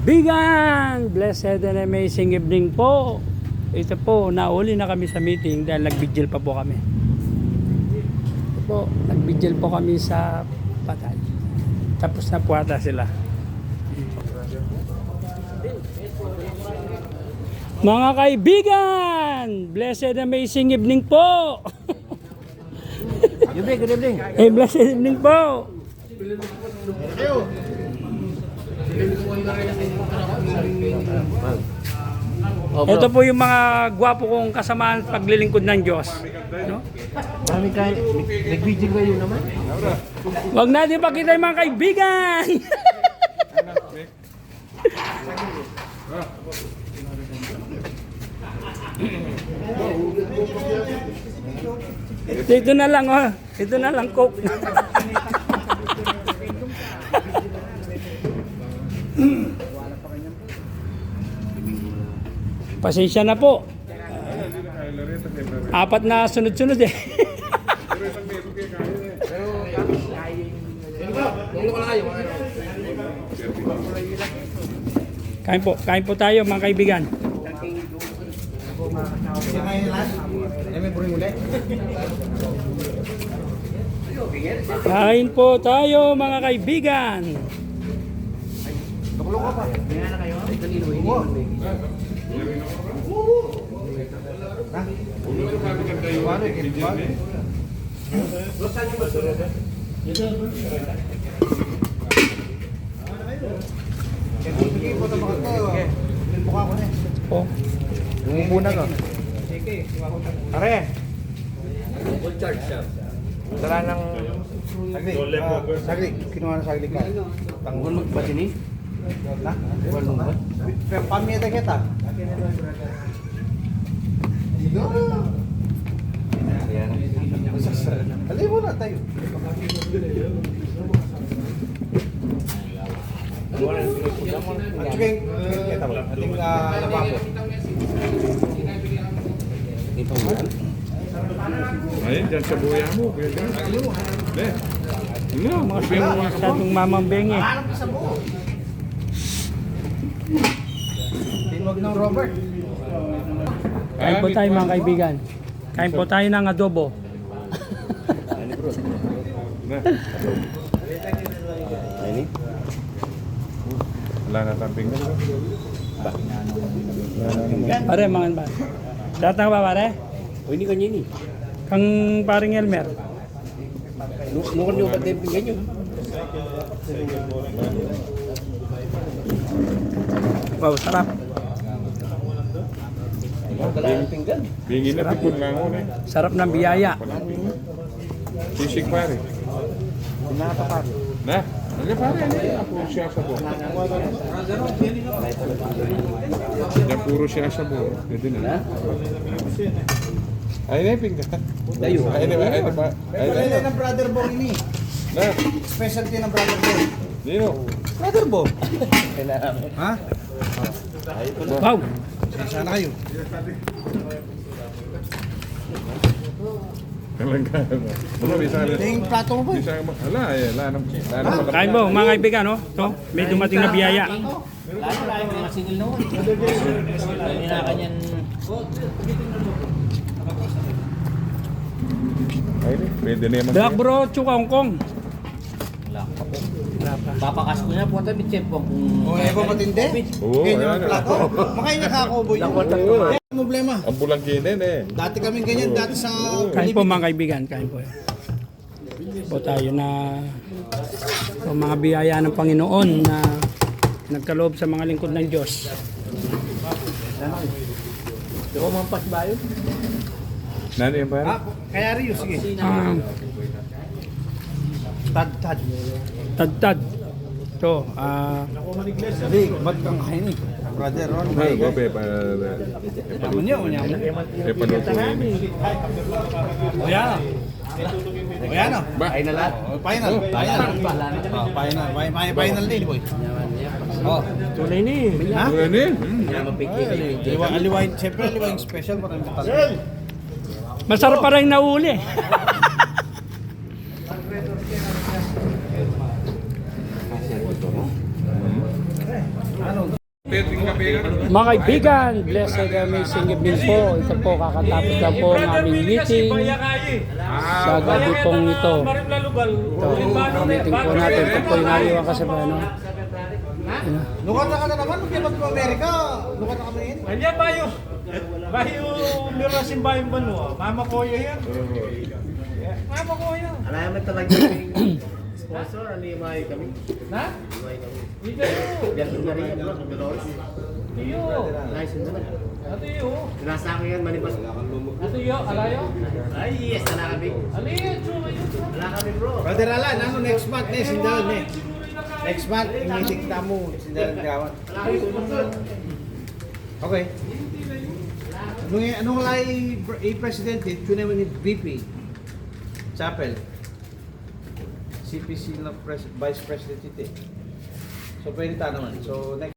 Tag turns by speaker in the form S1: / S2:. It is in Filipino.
S1: Bigan! Blessed and amazing evening po. Ito po, nauli na kami sa meeting dahil nag-vigil pa po kami. Ito po, nag-vigil po kami sa patay. Tapos na po ata sila. Mga kaibigan! Blessed and amazing evening po!
S2: Good evening.
S1: Blessed evening po! Ito po yung mga gwapo kong kasamaan paglilingkod ng Diyos. No?
S2: Marami kayo. Nag-video kayo naman.
S1: Huwag natin pakita yung mga kaibigan! Ito na lang, oh. Ito na lang, Coke. Pasensya na po. Apat na sunod-sunod eh. Kain po tayo mga kaibigan. Kain po tayo mga kaibigan. Oh.
S2: Muna ka. Are. Dala ng saglik. Kinuha ng saglik ka. Tanggol mo ba sini? Na? Tanggol mo ba? Pamiyata kita. Alay mo na tayo. Ating lababo.
S3: Ayun, dyan sa buya mo. Pwede. Ano?
S1: Masyadong mamambeng eh.
S2: Tinwag ng Robert.
S1: Kain po tayo mga kaibigan. Kain po tayo ng adobo.
S3: Ini? Wala na tamping na ba?
S1: Pare, mga ba? Datang ba pare?
S2: O hindi kanya ini.
S1: Kang paring Elmer.
S2: Nukon nyo ba temping ganyo?
S1: Wow, sarap.
S3: Bingin na tikod lang ako eh.
S1: Sarap ng biyaya.
S3: Sisig pare.
S2: Pinapapag.
S3: Na? Ano pare? Ako siya sa buo. Yan puro siya sa buo. Pwede na. Ay na pinggan.
S2: Dayo.
S3: Ay na ba? Ay na ba? Ay
S2: Pwede
S3: na.
S2: ng brother Bo ini.
S3: Na?
S2: Specialty ng brother Bo.
S3: Dino.
S2: Brother Bo. Ha?
S1: Wow.
S2: Sana kayo.
S3: Kalang ka ba? Ano bisa na?
S2: Yung plato mo po.
S3: Bisa mo. Ala, ay ala nang.
S1: Kain po mga kaibigan, no? To, may dumating na biyaya.
S4: Lain mga singil noon. Hindi na kanyan.
S3: Ay, pwede na naman.
S1: Black bro, chuka Hong Kong.
S4: Wala pa po. Papakas ko na po tabi chef po kung
S2: O, eh ba matindi?
S3: Oo,
S2: Ganyan
S3: ayan.
S2: ang plato. Makain nakakobo yun. Ang problema.
S3: Ang bulang kinin eh.
S2: Dati kaming ganyan, dati sa
S1: Kain po mga kaibigan, kain po. Po tayo na po, mga biyaya ng Panginoon na nagkaloob sa mga lingkod ng Diyos.
S4: Mampas ba yun?
S3: Nani yan pare?
S2: Kaya Rio, sige. Tad.
S1: Tad-tad. To,
S2: Hindi, ba't kang kain eh? Brother Ron.
S3: Ay, gobe pa.
S2: Yaman niya, yaman.
S3: Eh, panuto yun eh.
S2: O yan. O yan o.
S3: Ba?
S4: Ay na lahat.
S2: Final. Final din, boy. Oh.
S1: tunay ni.
S2: Ha?
S3: Ano yan eh?
S2: Aliwain, siyempre aliwain special para yung batal.
S1: Masarap pa rin nauli. Mga kaibigan, blessed amazing evening po. Ito po, kakatapos lang po ang aming meeting sa gabi pong ito. Ito, ang meeting po natin. Ito po yung naliwang kasabano.
S2: Lukata ka na naman, magkibag mo Amerika. Lukata ka ba yun?
S5: Kanya bayo. Bayo mira simbahin banwa. Mama ko yan. Mama ko yan.
S2: Alam mo talaga yung sponsor, ano yung mga kami?
S5: Na? Ito
S2: Diyan na rin yan, sa Dolores.
S5: Iyo.
S2: License na.
S5: Ato iyo.
S2: Nasa akin yan, manibas.
S5: Ato iyo. Alayo.
S2: Ay, yes, wala kami.
S5: Aliyo. Chulo yun.
S2: Wala kami bro. Brother Alan, ano next month eh, sindahan eh. Next month, imitik na mo, sindahan gawan. Okay. Anong lay i-president eh, tuna mo ni VP? Chapel. CPC na Vice President ito eh. So pwede ta naman. So next